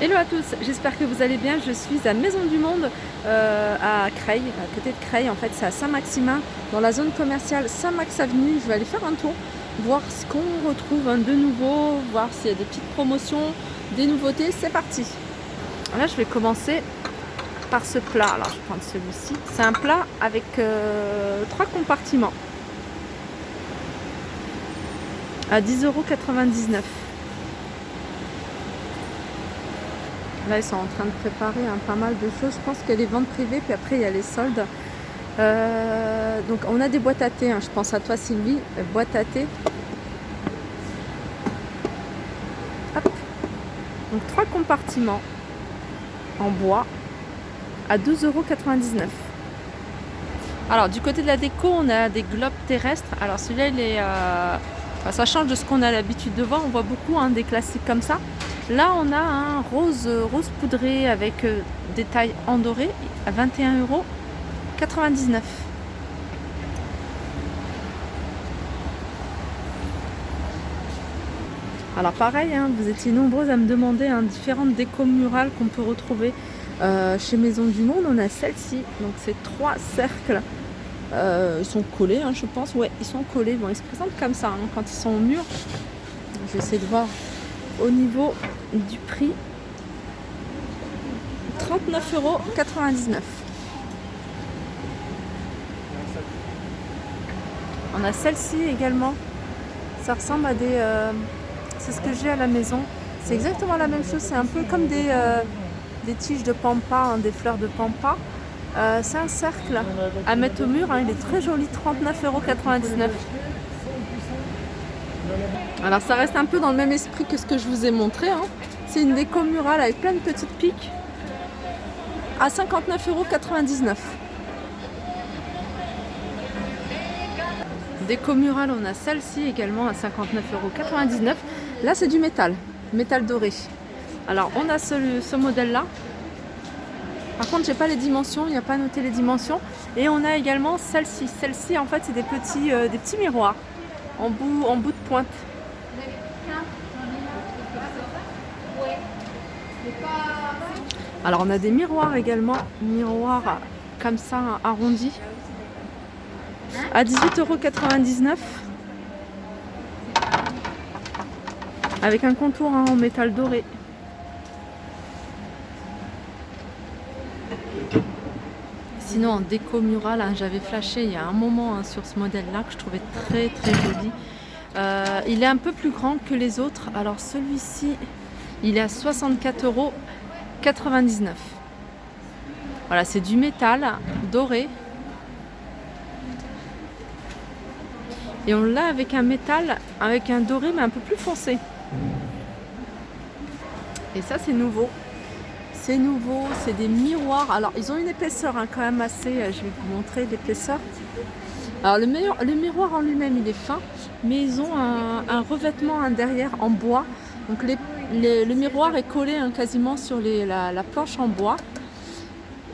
Hello à tous, j'espère que vous allez bien. Je suis à Maison du Monde à Creil, à côté de Creil. En fait, c'est à Saint-Maximin, dans la zone commerciale Saint-Max Avenue. Je vais aller faire un tour, voir ce qu'on retrouve de nouveau, voir s'il y a des petites promotions, des nouveautés. C'est parti. Là, je vais commencer par ce plat. Alors, je vais prendre celui-ci. C'est un plat avec 3 compartiments à 10,99 €. Là, ils sont en train de préparer pas mal de choses. Je pense qu'il y a les ventes privées, puis après, il y a les soldes. Donc, on a des boîtes à thé. Je pense à toi, Sylvie. Boîte à thé. Hop. Donc, 3 compartiments en bois à 12,99 €. Alors, du côté de la déco, on a des globes terrestres. Alors, celui-là, il est... ça change de ce qu'on a l'habitude de voir. On voit beaucoup des classiques comme ça. Là, on a un rose poudré avec des tailles en doré à 21,99 €. Alors pareil, vous étiez nombreux à me demander différentes décos murales qu'on peut retrouver chez Maison du Monde. On a celle-ci, donc c'est 3 cercles. Ils sont collés, je pense. Ouais, ils sont collés. Bon, ils se présentent comme ça quand ils sont au mur. Je vais essayer de voir au niveau du prix. 39,99 €. On a celle-ci également. Ça ressemble à des... c'est ce que j'ai à la maison. C'est exactement la même chose. C'est un peu comme des tiges de pampa, des fleurs de pampa. C'est un cercle à mettre au mur. Il est très joli. 39,99 €. Alors ça reste un peu dans le même esprit que ce que je vous ai montré. C'est une déco murale avec plein de petites piques à 59,99 €. Déco murale, on a celle-ci également à 59,99 €. Là, c'est du métal doré. Alors, on a ce modèle-là. Par contre, j'ai pas les dimensions, il n'y a pas noté les dimensions. Et on a également celle-ci. Celle-ci, en fait, c'est des petits miroirs en bout de pointe. Alors, on a des miroirs également, miroirs comme ça, arrondis, à 18,99 €, avec un contour en métal doré. Sinon, en déco murale, j'avais flashé il y a un moment sur ce modèle-là que je trouvais très très joli. Il est un peu plus grand que les autres. Alors celui-ci, il est à 64,99 €. Voilà, c'est du métal doré. Et on l'a avec un métal, avec un doré, mais un peu plus foncé. Et ça, c'est nouveau. C'est nouveau, c'est des miroirs. Alors, ils ont une épaisseur quand même assez... je vais vous montrer l'épaisseur. Alors, le miroir en lui-même, il est fin, mais ils ont un revêtement derrière en bois. Donc, le miroir est collé quasiment sur la planche en bois.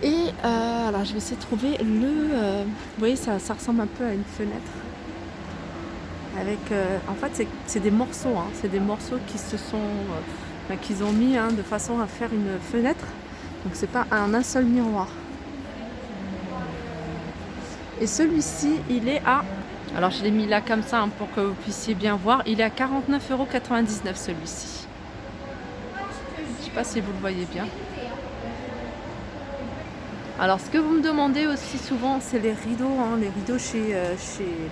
Et alors, je vais essayer de trouver vous voyez, ça ressemble un peu à une fenêtre. Avec, en fait, c'est des morceaux. C'est des morceaux qui se sont... qu'ils ont mis de façon à faire une fenêtre. Donc c'est pas un seul miroir. Et celui-ci, il est à... Alors je l'ai mis là comme ça pour que vous puissiez bien voir. Il est à 49,99 € celui-ci. Je sais pas si vous le voyez bien. Alors ce que vous me demandez aussi souvent, c'est les rideaux. Les rideaux chez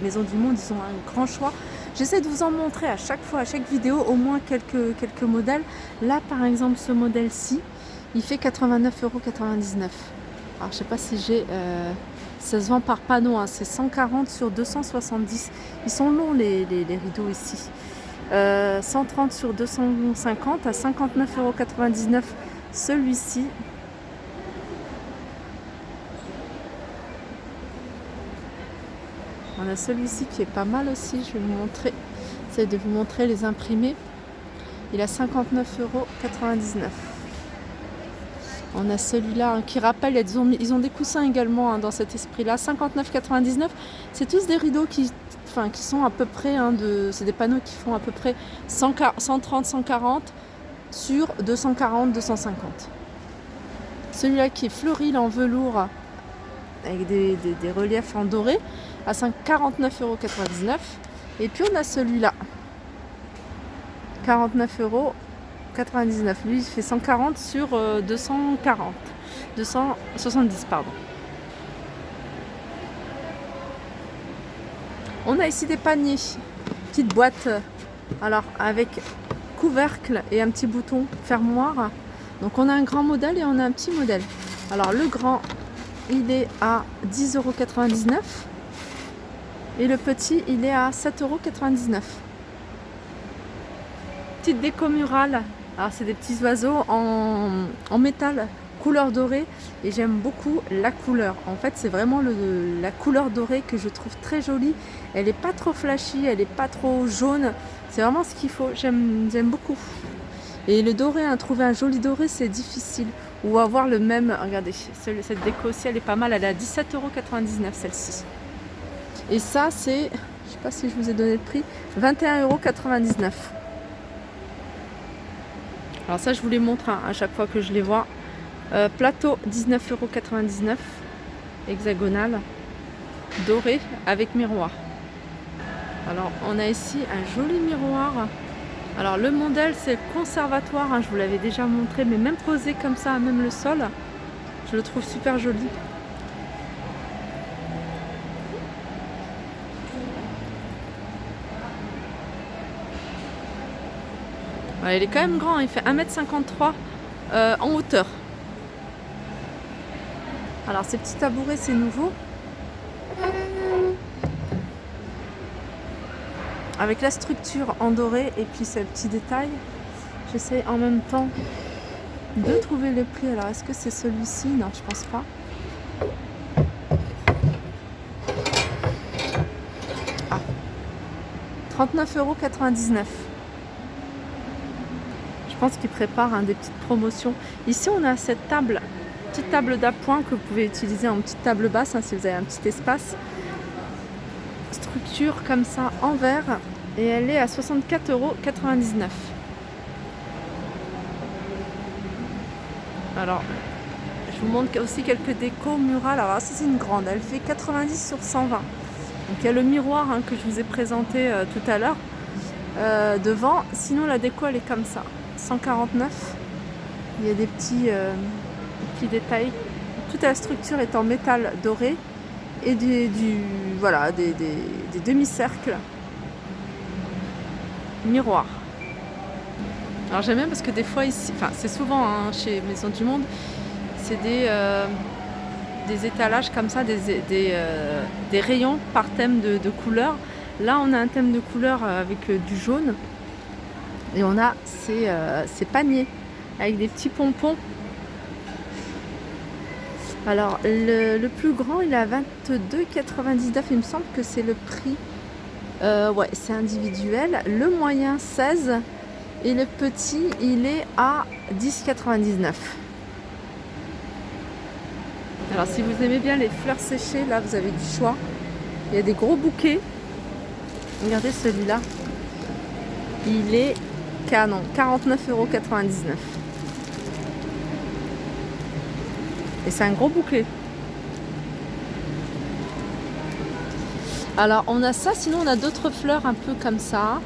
Maison du Monde, ils ont un grand choix. J'essaie de vous en montrer à chaque fois, à chaque vidéo, au moins quelques modèles. Là, par exemple, ce modèle-ci, il fait 89,99 €. Alors, je sais pas si j'ai... ça se vend par panneau, c'est 140 sur 270. Ils sont longs, les rideaux ici. 130 sur 250 à 59,99 € celui-ci. On a celui-ci qui est pas mal aussi, je vais vous montrer. J'essaie de vous montrer les imprimés. Il a 59,99 €. On a celui-là qui rappelle, ils ont des coussins également dans cet esprit-là. 59,99 €. C'est tous des rideaux qui sont à peu près, c'est des panneaux qui font à peu près 130, 140, sur 240-250. Celui-là qui est fleuri, il est en velours avec des reliefs en doré à 49,99 €. Et puis on a celui-là, 49,99 €. Lui, il fait 140 sur 270, pardon. On a ici des paniers, petite boîte, alors avec couvercle et un petit bouton fermoir. Donc on a un grand modèle et on a un petit modèle. Alors le grand, il est à 10,99 € et le petit, il est à 7,99 €. Petite déco murale. Alors c'est des petits oiseaux en métal, couleur dorée, et j'aime beaucoup la couleur. En fait, c'est vraiment la couleur dorée que je trouve très jolie. Elle n'est pas trop flashy, elle n'est pas trop jaune. C'est vraiment ce qu'il faut. J'aime beaucoup. Et le doré, trouver un joli doré, c'est difficile. Ou avoir le même. Regardez, cette déco aussi, elle est pas mal. Elle est à 17,99 € celle-ci. Et ça, c'est, je sais pas si je vous ai donné le prix, 21,99 €. Alors ça, je vous les montre à chaque fois que je les vois. Plateau, 19,99 €, hexagonal, doré avec miroir. Alors on a ici un joli miroir. Alors le modèle, c'est le conservatoire, je vous l'avais déjà montré, mais même posé comme ça, même le sol, je le trouve super joli. Ouais, il est quand même grand, il fait 1,53 m en hauteur. Alors ces petits tabourets, c'est nouveau. Avec la structure en doré et puis ces petits détails. J'essaie en même temps de trouver le prix. Alors est-ce que c'est celui-ci? Non, je pense pas. Ah, 39,99 €. Je pense qu'ils préparent des petites promotions. Ici, on a cette table, petite table d'appoint que vous pouvez utiliser en petite table basse, si vous avez un petit espace. Structure comme ça en verre, et elle est à 64,99 €. Alors, je vous montre aussi quelques décos murales. Alors, ça, c'est une grande, elle fait 90 sur 120. Donc, il y a le miroir que je vous ai présenté tout à l'heure devant. Sinon, la déco, elle est comme ça, 149. Il y a des petits détails. Toute la structure est en métal doré et des demi-cercles miroir. Alors j'aime bien parce que des fois ici, enfin c'est souvent chez Maison du Monde, c'est des étalages comme ça, des rayons par thème de couleur. Là on a un thème de couleur avec du jaune, et on a ces paniers avec des petits pompons. Alors le plus grand, il est à 22,99 €. Il me semble que c'est le prix. Ouais, c'est individuel. Le moyen, 16. Et le petit, il est à 10,99 €. Alors si vous aimez bien les fleurs séchées, là vous avez du choix. Il y a des gros bouquets. Regardez celui-là. Il est canon, 49,99 €. Et c'est un gros bouquet. Alors on a ça, sinon on a d'autres fleurs un peu comme ça.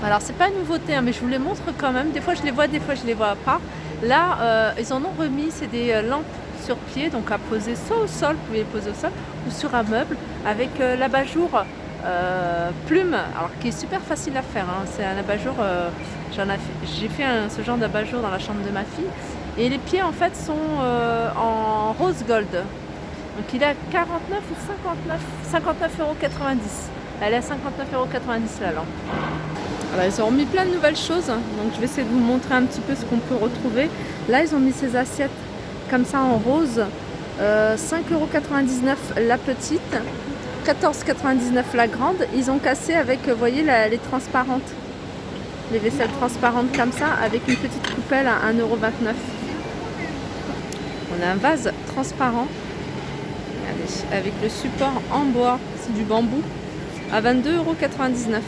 Alors c'est pas une nouveauté, mais je vous les montre quand même. Des fois je les vois, des fois je les vois pas. Là ils en ont remis, c'est des lampes sur pied, donc à poser soit au sol, vous pouvez les poser au sol, ou sur un meuble, avec l'abat-jour plume, alors qui est super facile à faire. C'est un abat-jour, j'ai fait ce genre d'abat-jour dans la chambre de ma fille. Et les pieds en fait sont en rose gold. Donc il est à 49 ou 59,90 €. Elle est à 59,90 € la lampe. Alors ils ont remis plein de nouvelles choses. Donc je vais essayer de vous montrer un petit peu ce qu'on peut retrouver. Là ils ont mis ces assiettes comme ça en rose. 5,99 € la petite. 14,99 € la grande. Ils ont cassé avec, vous voyez, les transparentes. Les vaisselles transparentes comme ça, avec une petite coupelle à 1,29 €. On a un vase transparent, regardez, avec le support en bois, c'est du bambou, à 22,99 €.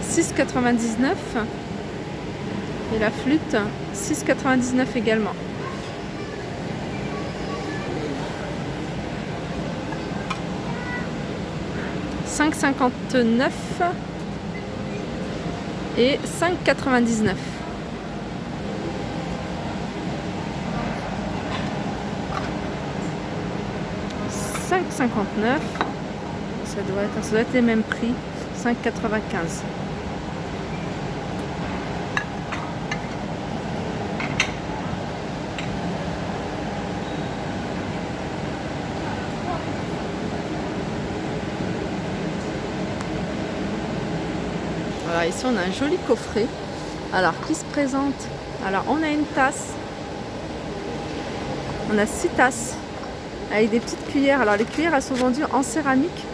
€6,99 €. Et la flûte, 6,99 € également. €5,59 € et €5,99 €. €5,59 €. Ça doit être les mêmes prix. 5,95 €. Voilà, ici on a un joli coffret. Alors, qui se présente? Alors, on a une tasse. On a 6 tasses avec des petites cuillères. Alors, les cuillères, elles sont vendues en céramique.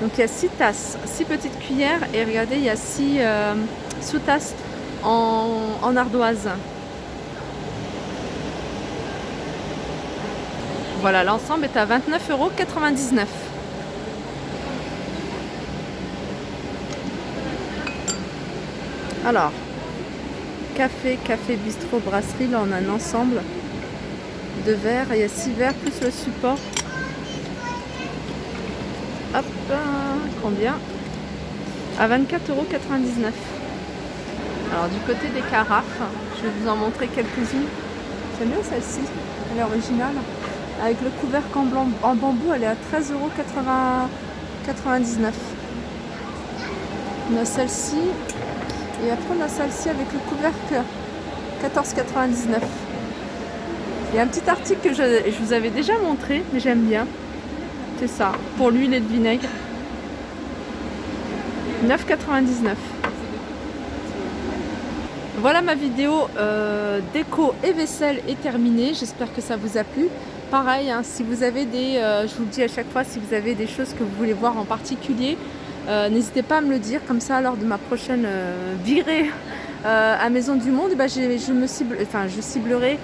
Donc, il y a 6 tasses, 6 petites cuillères. Et regardez, il y a 6 sous-tasses en ardoise. Voilà, l'ensemble est à 29,99 €. Alors, café bistrot, brasserie. Là, on a un ensemble de verres. Il y a 6 verres plus le support. Hop, combien? À 24,99 €. Alors, du côté des carafes, je vais vous en montrer quelques-unes. J'aime bien celle-ci, elle est originale. Avec le couvercle en bambou, elle est à 13,99 €. On a celle-ci. Et après, on a celle-ci avec le couvercle, 14,99 €. Il y a un petit article que je vous avais déjà montré, mais j'aime bien. C'est ça, pour l'huile et le vinaigre. 9,99 €. Voilà, ma vidéo déco et vaisselle est terminée. J'espère que ça vous a plu. Pareil, hein, si vous avez je vous le dis à chaque fois, si vous avez des choses que vous voulez voir en particulier, n'hésitez pas à me le dire, comme ça lors de ma prochaine virée à Maison du Monde, je ciblerai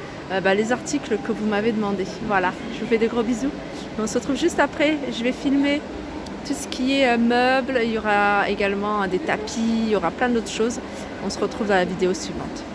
les articles que vous m'avez demandé. Voilà, je vous fais de gros bisous. On se retrouve juste après. Je vais filmer tout ce qui est meubles. Il y aura également des tapis, il y aura plein d'autres choses. On se retrouve dans la vidéo suivante.